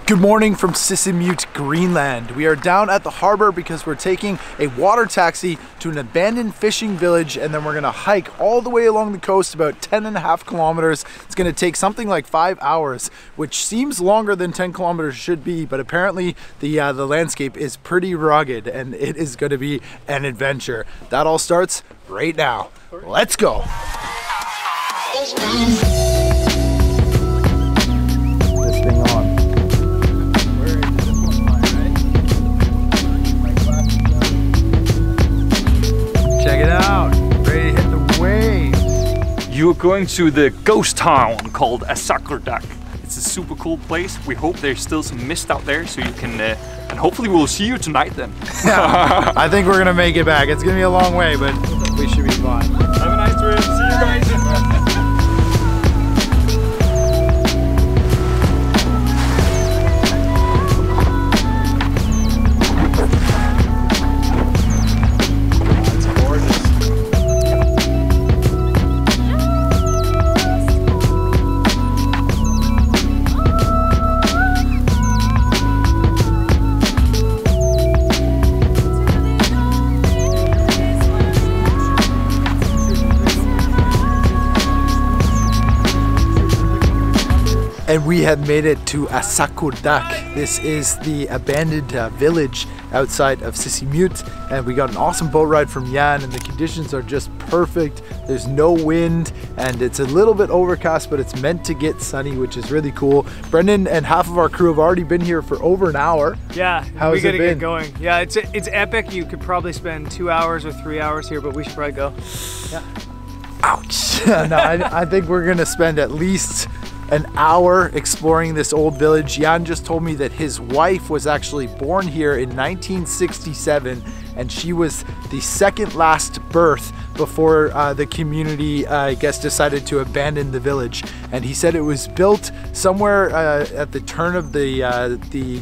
Good morning from Sisimiut, Greenland. We are down at the harbor because we're taking a water taxi to an abandoned fishing village, and then we're gonna hike all the way along the coast about 10.5 kilometers. It's gonna take something like 5 hours, which seems longer than 10 kilometers should be, but apparently the landscape is pretty rugged and it is gonna be an adventure. That all starts right now. Let's go. This thing on. Check it out, ready to hit the waves. You're going to the ghost town called Assaqutaq. It's a super cool place. We hope there's still some mist out there so you can, and hopefully we'll see you tonight then. Yeah, I think we're gonna make it back. It's gonna be a long way, but we should be fine. Have a nice trip, see you guys. And we have made it to Assaqutaq. This is the abandoned village outside of Sisimiut, and we got an awesome boat ride from Jan, and the conditions are just perfect. There's no wind, and it's a little bit overcast, but it's meant to get sunny, which is really cool. Brendan and half of our crew have already been here for over an hour. Yeah, How we has it gotta been? get going. Yeah, it's epic. You could probably spend 2 hours or 3 hours here, but we should probably go. Yeah. Ouch. No, I think we're gonna spend at least an hour exploring this old village. Jan just told me that his wife was actually born here in 1967, and she was the second last birth before the community, I guess, decided to abandon the village. And he said it was built somewhere at the turn of the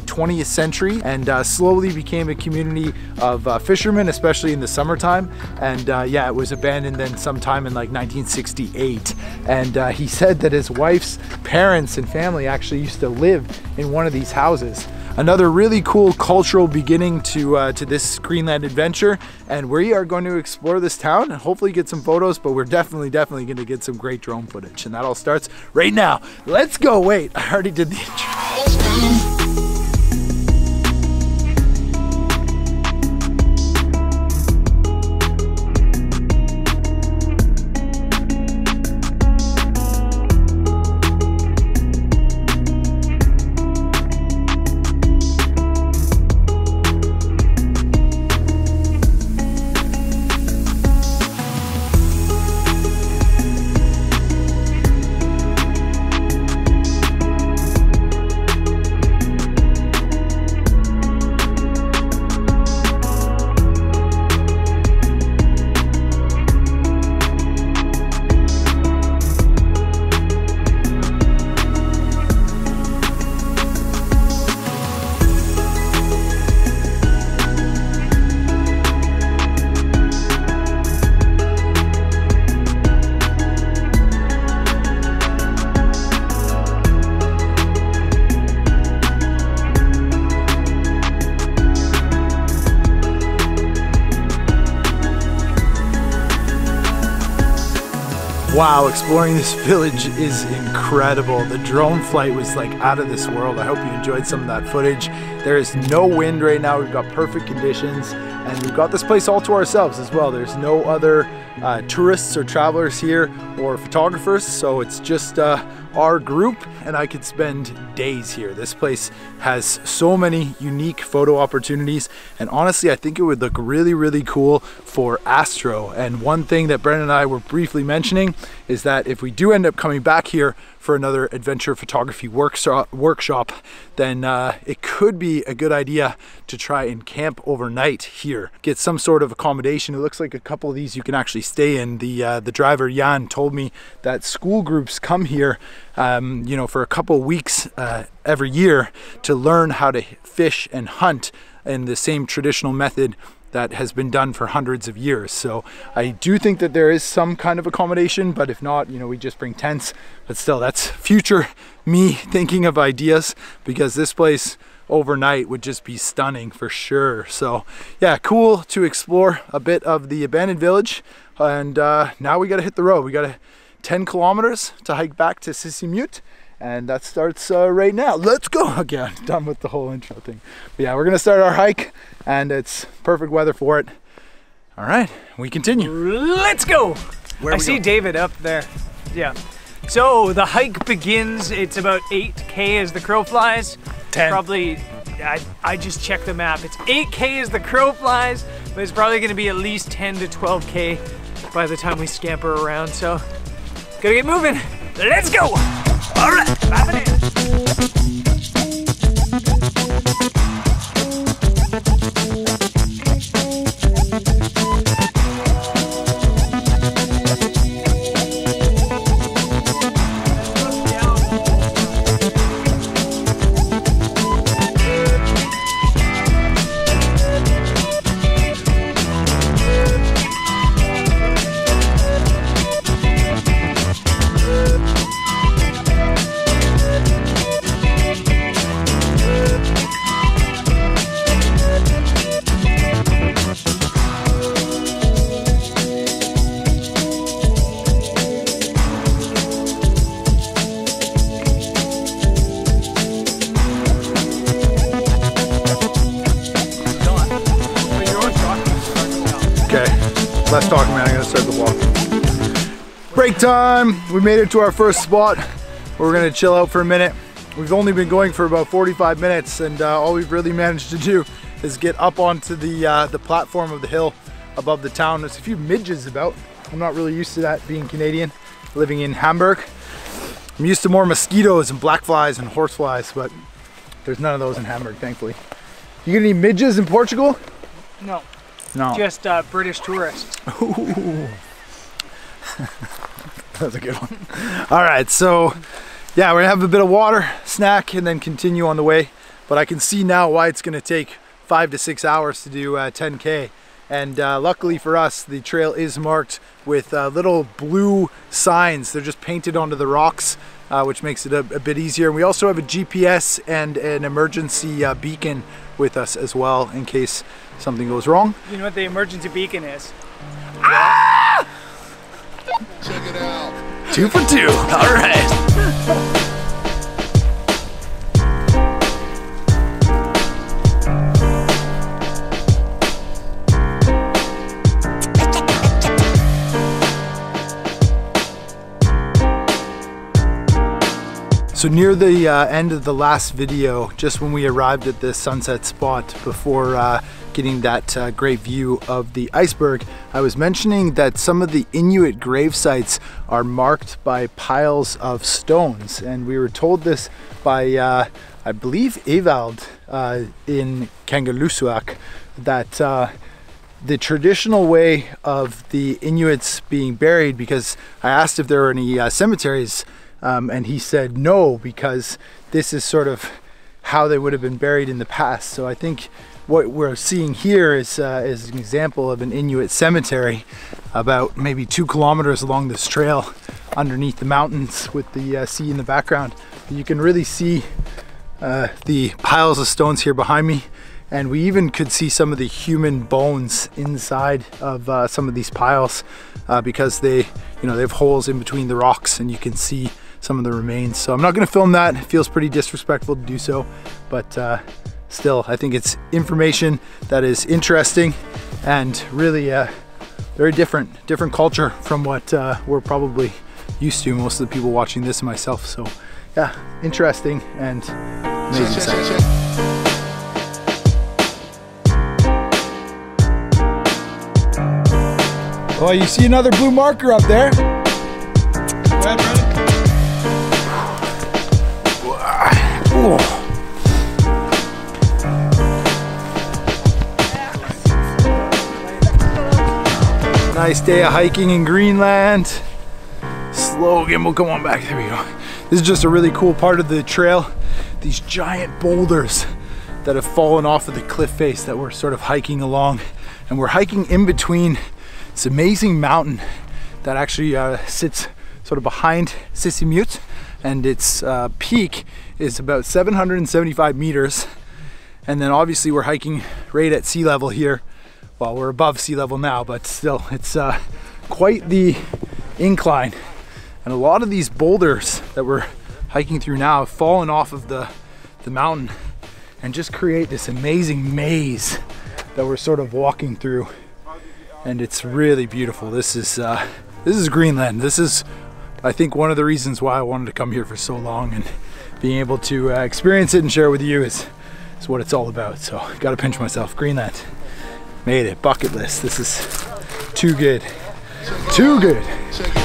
20th century, and slowly became a community of fishermen, especially in the summertime. And yeah, it was abandoned then sometime in like 1968. And he said that his wife's parents and family actually used to live in one of these houses. Another really cool cultural beginning to this Greenland adventure, and we are going to explore this town and hopefully get some photos, but we're definitely going to get some great drone footage, and that all starts right now. Let's go. Wait, I already did the intro. Wow, exploring this village is incredible. The drone flight was like out of this world. I hope you enjoyed some of that footage. There is no wind right now. We've got perfect conditions, and we've got this place all to ourselves as well. There's no other tourists or travelers here or photographers, so it's just our group, and I could spend days here. This place has so many unique photo opportunities, and honestly I think it would look really cool for Astro. And one thing that Brendan and I were briefly mentioning is that if we do end up coming back here for another adventure photography workshop, then it could be a good idea to try and camp overnight here. Get some sort of accommodation. It looks like a couple of these you can actually stay in. The driver Jan told me that school groups come here you know, for a couple of weeks every year to learn how to fish and hunt in the same traditional method that has been done for hundreds of years. So I do think that there is some kind of accommodation, but if not, you know, we just bring tents. But still, that's future me thinking of ideas, because this place overnight would just be stunning for sure. So yeah, cool to explore a bit of the abandoned village. And now we gotta hit the road. We got 10 kilometers to hike back to Sisimiut. And that starts right now. Let's go. Again, done with the whole intro thing. But yeah, we're gonna start our hike, and it's perfect weather for it. All right, we continue. Let's go. I see David up there. Yeah. So the hike begins. It's about 8K as the crow flies. 10. Probably, I just checked the map. It's 8K as the crow flies, but it's probably gonna be at least 10 to 12K by the time we scamper around. So, gotta get moving. Let's go. All right, clap it in. Less talking, man. I gotta start the walk. Break time. We made it to our first spot. We're gonna chill out for a minute. We've only been going for about 45 minutes, and all we've really managed to do is get up onto the platform of the hill above the town. There's a few midges about. I'm not really used to that, being Canadian, living in Hamburg. I'm used to more mosquitoes and black flies and horse flies, but there's none of those in Hamburg, thankfully. You get any midges in Portugal? No. No. Just British tourists. Ooh. That's a good one. All right, so yeah, we're gonna have a bit of water, snack, and then continue on the way. But I can see now why it's gonna take 5 to 6 hours to do 10K. And luckily for us, the trail is marked with little blue signs. They're just painted onto the rocks, which makes it a bit easier. And we also have a GPS and an emergency beacon with us as well, in case something goes wrong. You know what the emergency beacon is? Ah! Check it out. 2 for 2. All right. So near the end of the last video, just when we arrived at the sunset spot before getting that great view of the iceberg, I was mentioning that some of the Inuit grave sites are marked by piles of stones. And we were told this by, I believe, Evald in Kangerlussuaq, that the traditional way of the Inuits being buried, because I asked if there were any cemeteries, and he said no, because this is sort of how they would have been buried in the past. So I think what we're seeing here is an example of an Inuit cemetery about maybe 2 kilometers along this trail underneath the mountains with the sea in the background. You can really see the piles of stones here behind me, and we even could see some of the human bones inside of some of these piles because they have holes in between the rocks, and you can see some of the remains. So I'm not going to film that. It feels pretty disrespectful to do so, but still, I think it's information that is interesting and really very different culture from what we're probably used to, most of the people watching this and myself. So yeah, interesting and amazing sight. Oh, you see another blue marker up there? Go ahead, Brennan. Nice day of hiking in Greenland. Slow gimbal, come on back, there we go. This is just a really cool part of the trail. These giant boulders that have fallen off of the cliff face that we're sort of hiking along. And we're hiking in between this amazing mountain that actually sits sort of behind Sisimiut, and its peak is about 775 meters. And then obviously we're hiking right at sea level here. Well, we're above sea level now, but still, it's quite the incline. And a lot of these boulders that we're hiking through now have fallen off of the mountain and just create this amazing maze that we're sort of walking through. And it's really beautiful. This is Greenland. This is, I think, one of the reasons why I wanted to come here for so long, and being able to experience it and share it with you is what it's all about. So gotta pinch myself. Greenland, made it, bucket list. This is too good, too good.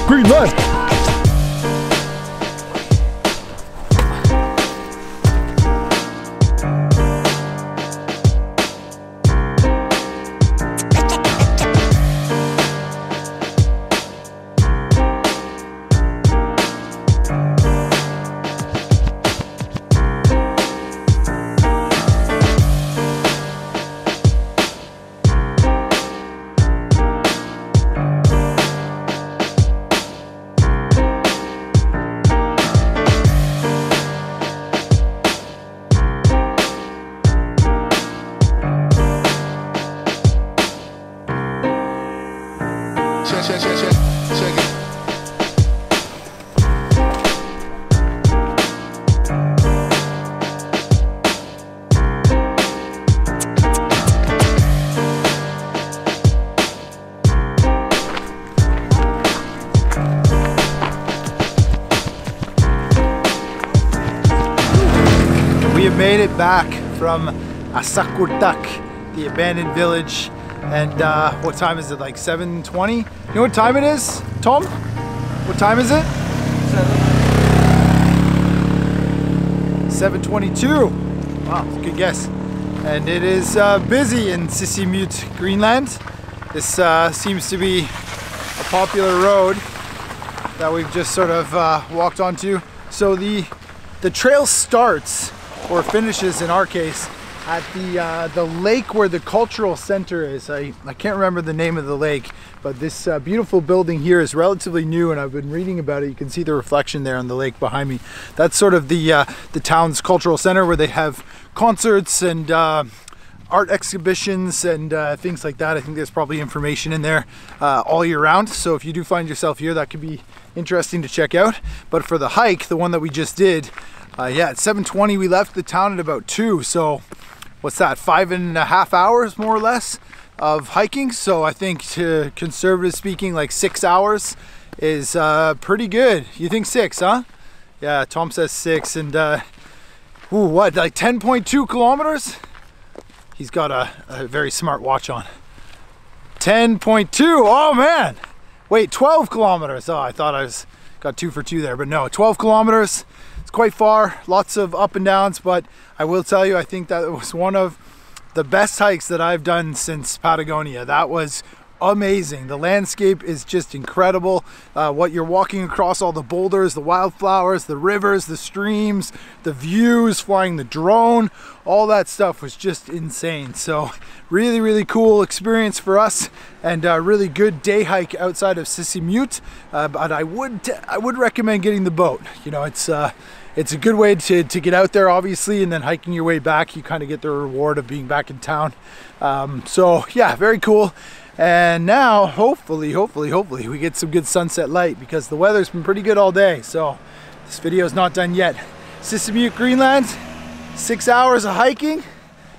Greenland. Check it. We have made it back from Assaqutaq, the abandoned village. And what time is it? Like 7:20? You know what time it is, Tom? What time is it? 7:22. Wow, good guess. And it is busy in Sisimiut, Greenland. This seems to be a popular road that we've just sort of walked onto. So the trail starts, or finishes in our case, at the lake where the cultural center is. I can't remember the name of the lake, but this beautiful building here is relatively new, and I've been reading about it. You can see the reflection there on the lake behind me. That's sort of the town's cultural center, where they have concerts and art exhibitions and things like that. I think there's probably information in there all year round. So if you do find yourself here, that could be interesting to check out. But for the hike, the one that we just did, yeah, at 7:20 we left the town at about 2. So what's that, 5.5 hours more or less of hiking? So I think, to conservative speaking, like 6 hours is pretty good. You think 6, huh? Yeah, Tom says 6. And ooh, what, like 10.2 kilometers? He's got a very smart watch on. 10.2, oh man. Wait, 12 kilometers. Oh, I thought I got 2 for 2 there, but no, 12 kilometers. It's quite far, lots of up and downs, but I will tell you, I think that was one of the best hikes that I've done since Patagonia. That was amazing. The landscape is just incredible. What you're walking across, all the boulders, the wildflowers, the rivers, the streams, the views, flying the drone, all that stuff was just insane. So really, really cool experience for us, and a really good day hike outside of Sisimiut. But I would recommend getting the boat. You know, it's a good way to get out there, obviously, and then hiking your way back, you kind of get the reward of being back in town. So yeah, very cool. And now, hopefully, we get some good sunset light, because the weather's been pretty good all day. So this video is not done yet. Sisimiut, Greenland, 6 hours of hiking.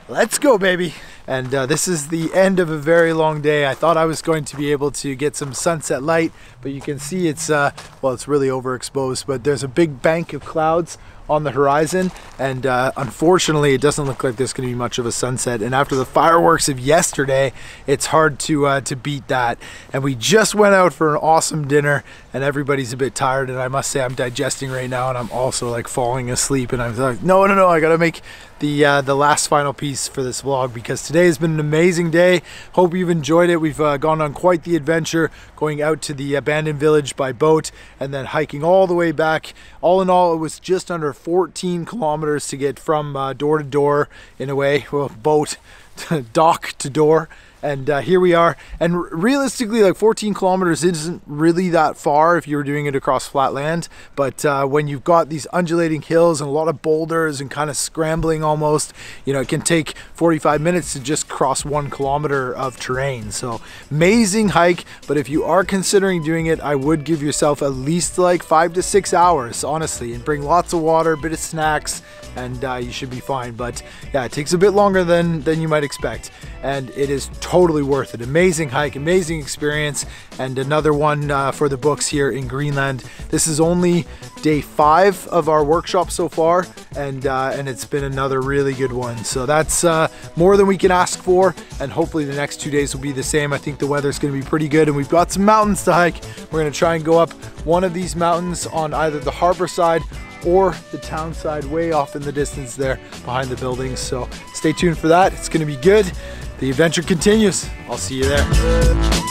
Let's go, baby. And this is the end of a very long day. I thought I was going to be able to get some sunset light, but you can see it's, well, it's really overexposed, but there's a big bank of clouds on the horizon, and unfortunately it doesn't look like there's going to be much of a sunset. And after the fireworks of yesterday, it's hard to beat that. And we just went out for an awesome dinner, and everybody's a bit tired, and I must say I'm digesting right now, and I'm also like falling asleep, and I'm like, no, I gotta make the last final piece for this vlog, because today has been an amazing day. Hope you've enjoyed it. We've gone on quite the adventure, going out to the abandoned village by boat and then hiking all the way back. All in all, it was just under 14 kilometers to get from door to door, in a way, well, boat to dock to door. And here we are. And realistically, like 14 kilometers isn't really that far if you were doing it across flat land. But when you've got these undulating hills and a lot of boulders and kind of scrambling almost, you know, it can take 45 minutes to just cross 1 kilometer of terrain. So amazing hike. But if you are considering doing it, I would give yourself at least like 5 to 6 hours, honestly, and bring lots of water, a bit of snacks, and you should be fine. But yeah, it takes a bit longer than you might expect, and it is totally worth it. Amazing hike, amazing experience, and another one for the books here in Greenland. This is only day 5 of our workshop so far, and it's been another really good one. So that's more than we can ask for, and hopefully the next 2 days will be the same. I think the weather's going to be pretty good, and we've got some mountains to hike. We're going to try and go up one of these mountains on either the harbor side or the town side, way off in the distance there behind the buildings. So stay tuned for that. It's going to be good. The adventure continues. I'll see you there.